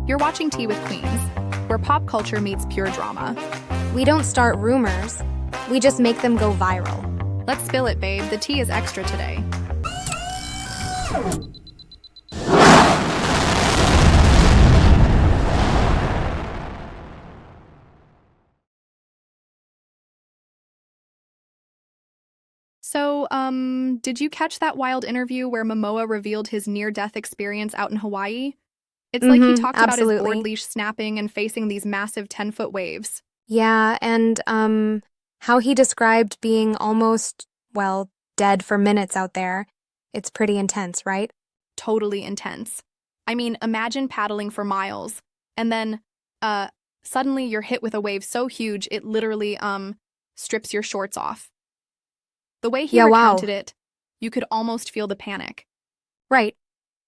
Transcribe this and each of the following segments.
You're watching Tea with Queens, where pop culture meets pure drama. We don't start rumors, we just make them go viral. Let's spill it, babe. The tea is extra today. So, did you catch that wild interview where Momoa revealed his near-death experience out in Hawaii? It's like he talked about his board leash snapping and facing these massive 10-foot waves. Yeah, and, how he described being almost, well, dead for minutes out there. It's pretty intense, right? Totally intense. I mean, imagine paddling for miles, and then, suddenly you're hit with a wave so huge it literally, strips your shorts off. The way he recounted it, you could almost feel the panic. Right.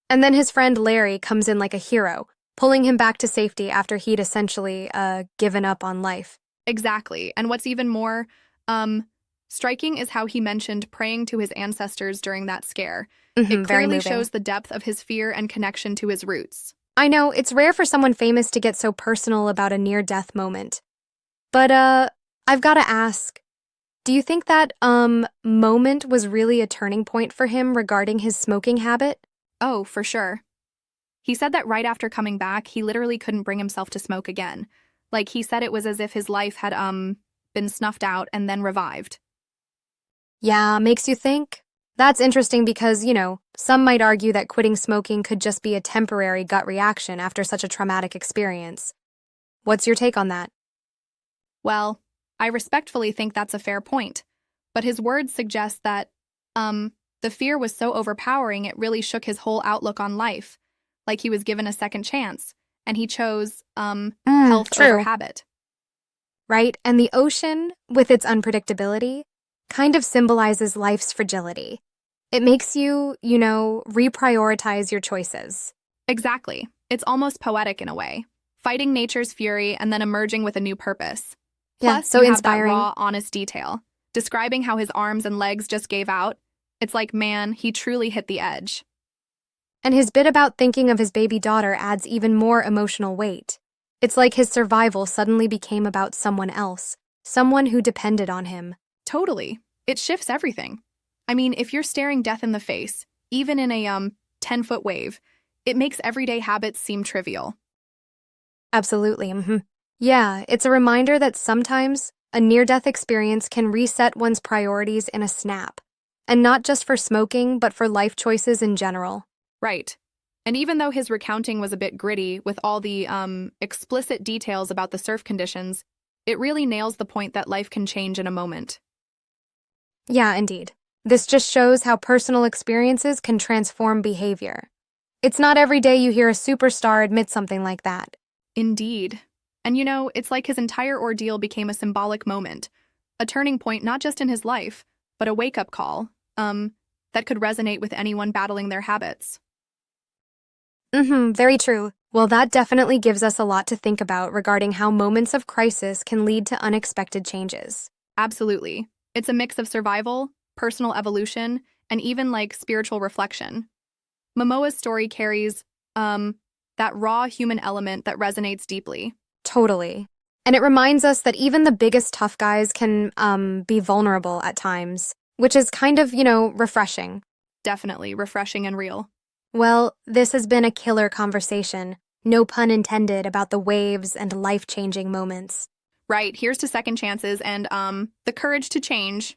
And then his friend Larry comes in like a hero, pulling him back to safety after he'd essentially, given up on life. Exactly. And what's even more, striking is how he mentioned praying to his ancestors during that scare. It clearly shows the depth of his fear and connection to his roots. I know, it's rare for someone famous to get so personal about a near-death moment. But, I've gotta ask, do you think that, moment was really a turning point for him regarding his smoking habit? Oh, for sure. He said that right after coming back, he literally couldn't bring himself to smoke again. Like, he said it was as if his life had, been snuffed out and then revived. Yeah, makes you think? That's interesting because, some might argue that quitting smoking could just be a temporary gut reaction after such a traumatic experience. What's your take on that? Well, I respectfully think that's a fair point, but his words suggest that, the fear was so overpowering it really shook his whole outlook on life, like he was given a second chance, and he chose, health over habit. Right, and the ocean, with its unpredictability, kind of symbolizes life's fragility. It makes you, reprioritize your choices. Exactly. It's almost poetic in a way, fighting nature's fury and then emerging with a new purpose. Yeah, Plus, so you inspiring. Have that raw, honest detail, describing how his arms and legs just gave out. It's like, man, he truly hit the edge. And his bit about thinking of his baby daughter adds even more emotional weight. It's like his survival suddenly became about someone else, someone who depended on him. Totally. It shifts everything. I mean, if you're staring death in the face, even in a 10-foot wave, it makes everyday habits seem trivial. Absolutely. Yeah, it's a reminder that sometimes a near-death experience can reset one's priorities in a snap. And not just for smoking, but for life choices in general. Right. And even though his recounting was a bit gritty with all the explicit details about the surf conditions, it really nails the point that life can change in a moment. Yeah, indeed. This just shows how personal experiences can transform behavior. It's not every day you hear a superstar admit something like that. Indeed. And it's like his entire ordeal became a symbolic moment, a turning point not just in his life, but a wake-up call, that could resonate with anyone battling their habits. Very true. Well, that definitely gives us a lot to think about regarding how moments of crisis can lead to unexpected changes. Absolutely. It's a mix of survival, personal evolution, and even, spiritual reflection. Momoa's story carries, that raw human element that resonates deeply. Totally. And it reminds us that even the biggest tough guys can, be vulnerable at times, which is kind of, refreshing. Definitely refreshing and real. Well, this has been a killer conversation, no pun intended, about the waves and life-changing moments. Right, here's to second chances and, the courage to change.